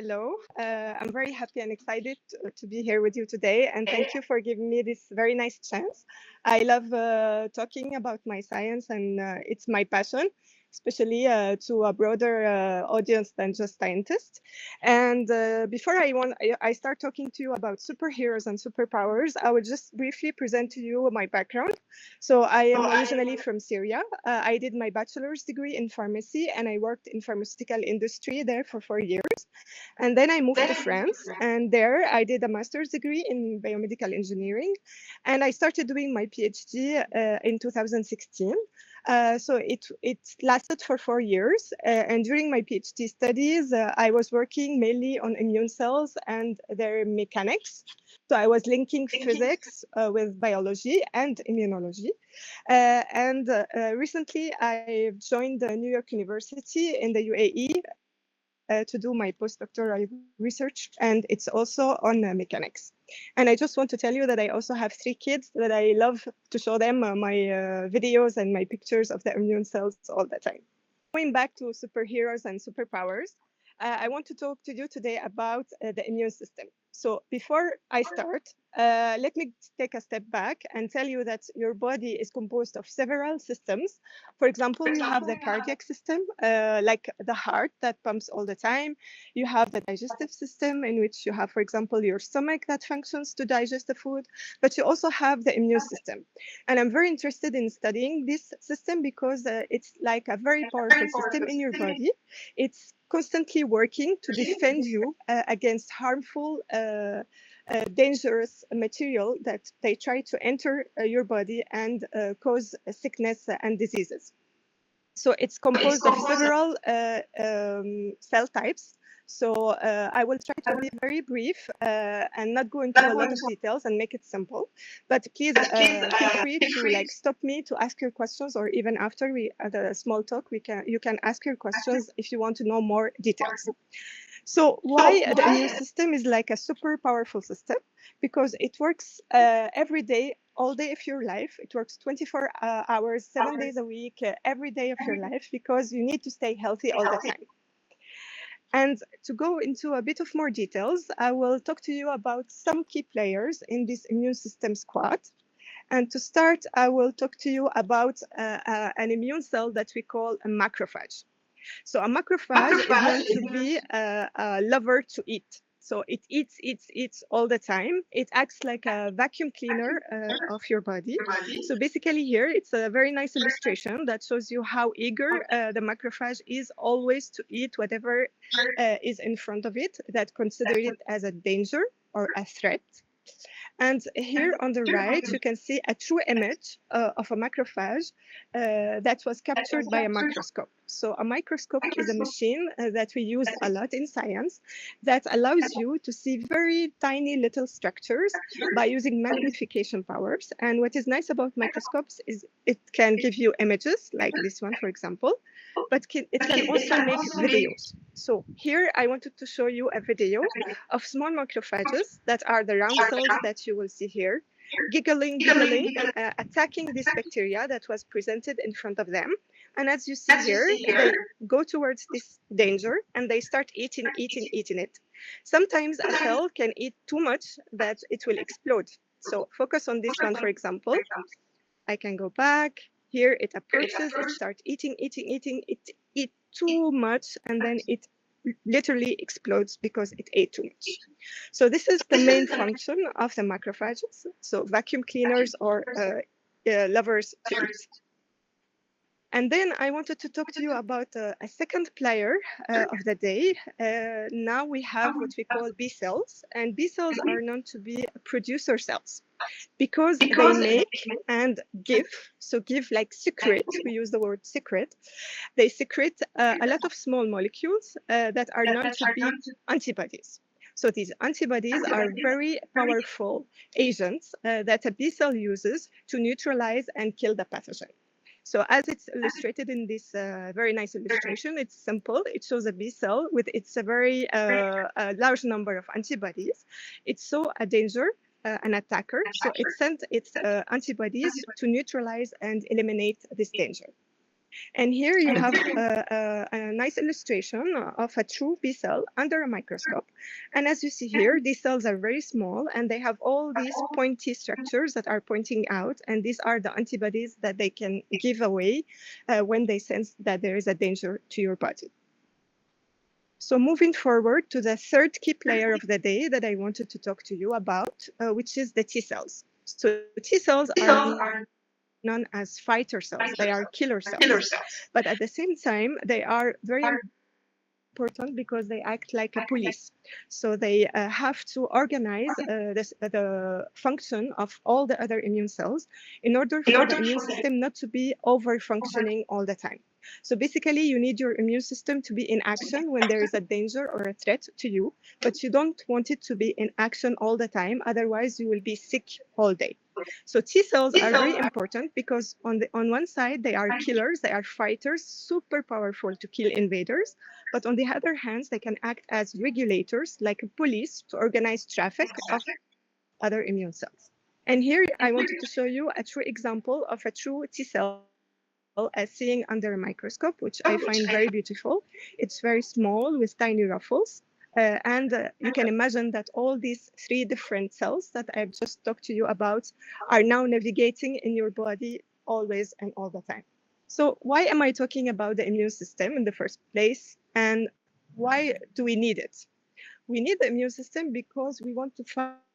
Hello. I'm very happy and excited to be here with you today, and thank you for giving me this very nice chance. I love talking about my science, and it's my passion, especially to a broader audience than just scientists. And before I start talking to you about superheroes and superpowers, I will just briefly present to you my background. So I am originally from Syria. I did my bachelor's degree in pharmacy, and I worked in pharmaceutical industry there for 4 years. And then I moved to France, and there I did a master's degree in biomedical engineering, and I started doing my PhD in 2016. So it lasted for 4 years, and during my PhD studies, I was working mainly on immune cells and their mechanics. So I was linking physics with biology and immunology. And recently, I joined the New York University in the UAE to do my postdoctoral research, and it's also on mechanics. And I just want to tell you that I also have 3 kids that I love to show them my videos and my pictures of the immune cells all the time. Going back to superheroes and superpowers, I want to talk to you today about the immune system. So before I start, let me take a step back and tell you that your body is composed of several systems. For example, you have the cardiac system, like the heart that pumps all the time. You have the digestive system, in which you have, for example, your stomach that functions to digest the food. But you also have the immune system. And I'm very interested in studying this system because it's like a very powerful system in your body. It's constantly working to defend you against harmful, dangerous material that they try to enter your body and cause sickness and diseases. So it's composed of several cell types. So I will try to be very brief and not go into a lot of details and make it simple. But please feel free to stop me to ask your questions, or even after we the small talk, you can ask your questions if you want to know more details. So why the immune system is like a super powerful system? Because it works every day, all day of your life. It works 24 hours, 7 days a week, every day of your life, because you need to stay healthy all the time. And to go into a bit of more details, I will talk to you about some key players in this immune system squad. And to start, I will talk to you about an immune cell that we call a macrophage. So a macrophage is known to be a lover to eat. So it eats all the time. It acts like a vacuum cleaner of your body. So basically here, it's a very nice illustration that shows you how eager the macrophage is always to eat whatever is in front of it that consider it as a danger or a threat. And here on the right, you can see a true image of a macrophage that was captured by a microscope. So a microscope is a machine that we use a lot in science that allows you to see very tiny little structures by using magnification powers. And what is nice about microscopes is it can give you images like this one, for example, but it can also make videos. So here I wanted to show you a video of small macrophages that are the round cells that you will see here, giggling, attacking this bacteria that was presented in front of them. And as you see here, they go towards this danger and they start eating it. Sometimes a cell can eat too much that it will explode. So focus on this one, for example. I can go back. Here it approaches, it starts eating, it eats too much, and then it literally explodes because it ate too much. So this is the main function of the macrophages, so vacuum cleaners or lovers to eat. And then I wanted to talk to you about a second player of the day. Now we have what we call B cells, and B cells are known to be producer cells because they make and give. So give like secrete, we use the word secrete. They secrete a lot of small molecules that are known to be antibodies. So these antibodies are very powerful agents that a B cell uses to neutralize and kill the pathogen. So as it's illustrated in this very nice illustration, it's simple. It shows a B cell with its a very large number of antibodies. It saw a danger, an attacker, so it sent its antibodies to neutralize and eliminate this danger. And here you have a nice illustration of a true B cell under a microscope. And as you see here, these cells are very small and they have all these pointy structures that are pointing out. And these are the antibodies that they can give away when they sense that there is a danger to your body. So moving forward to the third key player of the day that I wanted to talk to you about, which is the T cells. So T cells are known as fighter cells. They are killer cells. But at the same time, they are very important because they act like a police. So they have to organize the function of all the other immune cells in order for the immune system not to be over-functioning all the time. So basically, you need your immune system to be in action when there is a danger or a threat to you, but you don't want it to be in action all the time. Otherwise, you will be sick all day. So T cells are very important because on one side they are killers, they are fighters, super powerful to kill invaders, but on the other hand they can act as regulators like a police to organize traffic of other immune cells. And here I wanted to show you a true example of a true T cell as seeing under a microscope, which I find very beautiful. It's very small with tiny ruffles. And you can imagine that all these three different cells that I've just talked to you about are now navigating in your body always and all the time. So why am I talking about the immune system in the first place? And why do we need it? We need the immune system because we want to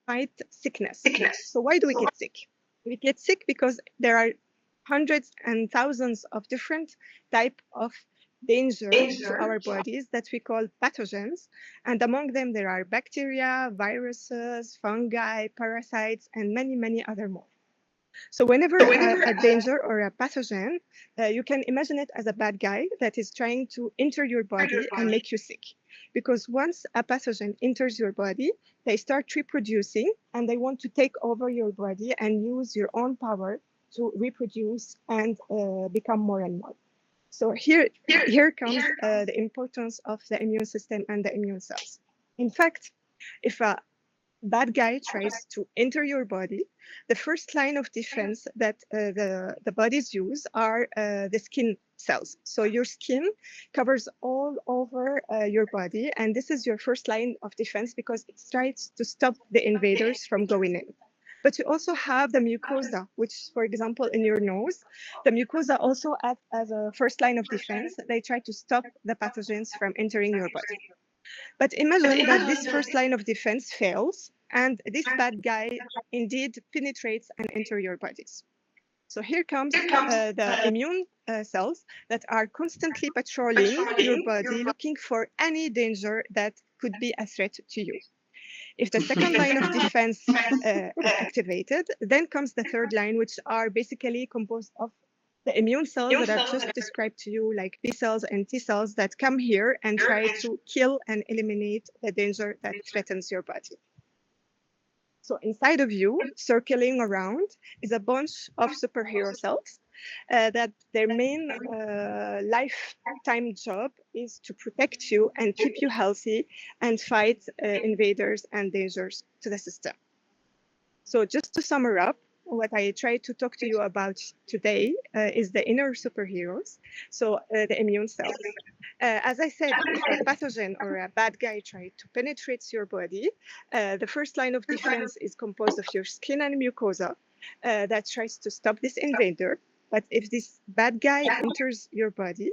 fight sickness. So why do we get sick? We get sick because there are hundreds and thousands of different type of danger to our bodies that we call pathogens. And among them, there are bacteria, viruses, fungi, parasites, and many, many other more. So whenever a danger or a pathogen, you can imagine it as a bad guy that is trying to enter your body and make you sick. Because once a pathogen enters your body, they start reproducing and they want to take over your body and use your own power to reproduce and become more and more. So here comes the importance of the immune system and the immune cells. In fact, if a bad guy tries to enter your body, the first line of defense that the bodies use are the skin cells. So your skin covers all over your body, and this is your first line of defense because it tries to stop the invaders from going in. But you also have the mucosa, which, for example, in your nose, the mucosa also acts as a first line of defense. They try to stop the pathogens from entering your body. But imagine that this first line of defense fails and this bad guy indeed penetrates and enter your bodies. So here comes the immune cells that are constantly patrolling your body, looking for any danger that could be a threat to you. If the second line of defense is activated, then comes the third line, which are basically composed of the immune cells that I've just described to you, like B cells and T cells that come here and try to kill and eliminate the danger that threatens your body. So inside of you, circling around, is a bunch of superhero cells that their main lifetime job is to protect you and keep you healthy and fight invaders and dangers to the system. So just to sum up, what I try to talk to you about today is the inner superheroes, so the immune cells. As I said, if a pathogen or a bad guy tries to penetrate your body, the first line of defense is composed of your skin and mucosa that tries to stop this invader. But if this bad guy enters your body,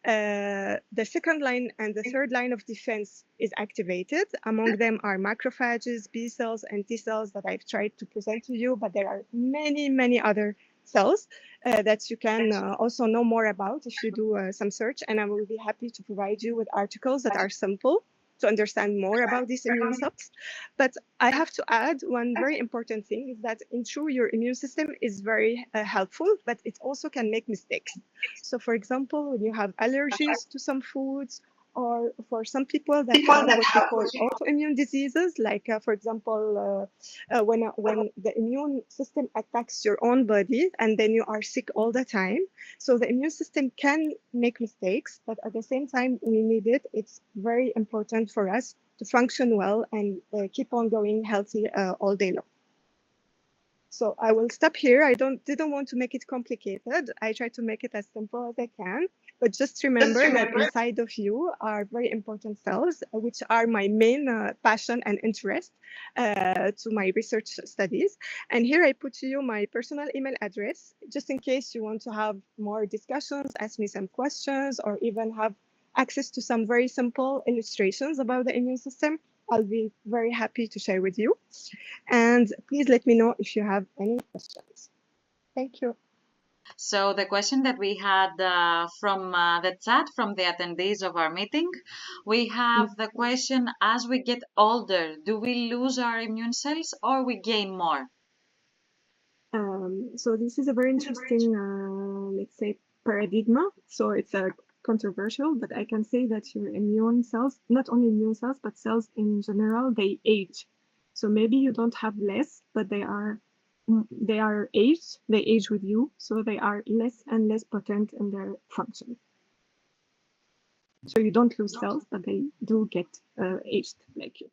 the second line and the third line of defense is activated. Among them are macrophages, B cells, and T cells that I've tried to present to you, but there are many, many other cells that you can also know more about if you do some search, and I will be happy to provide you with articles that are simple to understand more about these immune cells. But I have to add one very important thing is that in true, your immune system is very helpful, but it also can make mistakes. So for example, when you have allergies to some foods, or for some people that have what we call autoimmune diseases, like for example, when the immune system attacks your own body and then you are sick all the time. So the immune system can make mistakes, but at the same time, we need it. It's very important for us to function well and keep on going healthy all day long. So I will stop here. I didn't want to make it complicated. I try to make it as simple as I can. But just remember that inside of you are very important cells, which are my main passion and interest to my research studies. And here I put to you my personal email address, just in case you want to have more discussions, ask me some questions, or even have access to some very simple illustrations about the immune system. I'll be very happy to share with you. And please let me know if you have any questions. Thank you. So the question that we had from the chat from the attendees of our meeting, we have the question: as we get older, do we lose our immune cells or we gain more? So this is a very interesting, let's say, paradigm. So it's a controversial, but I can say that your immune cells, not only immune cells, but cells in general, they age. So maybe you don't have less, but they are aged. They age with you, so they are less and less potent in their function. So you don't lose cells, but they do get aged like you.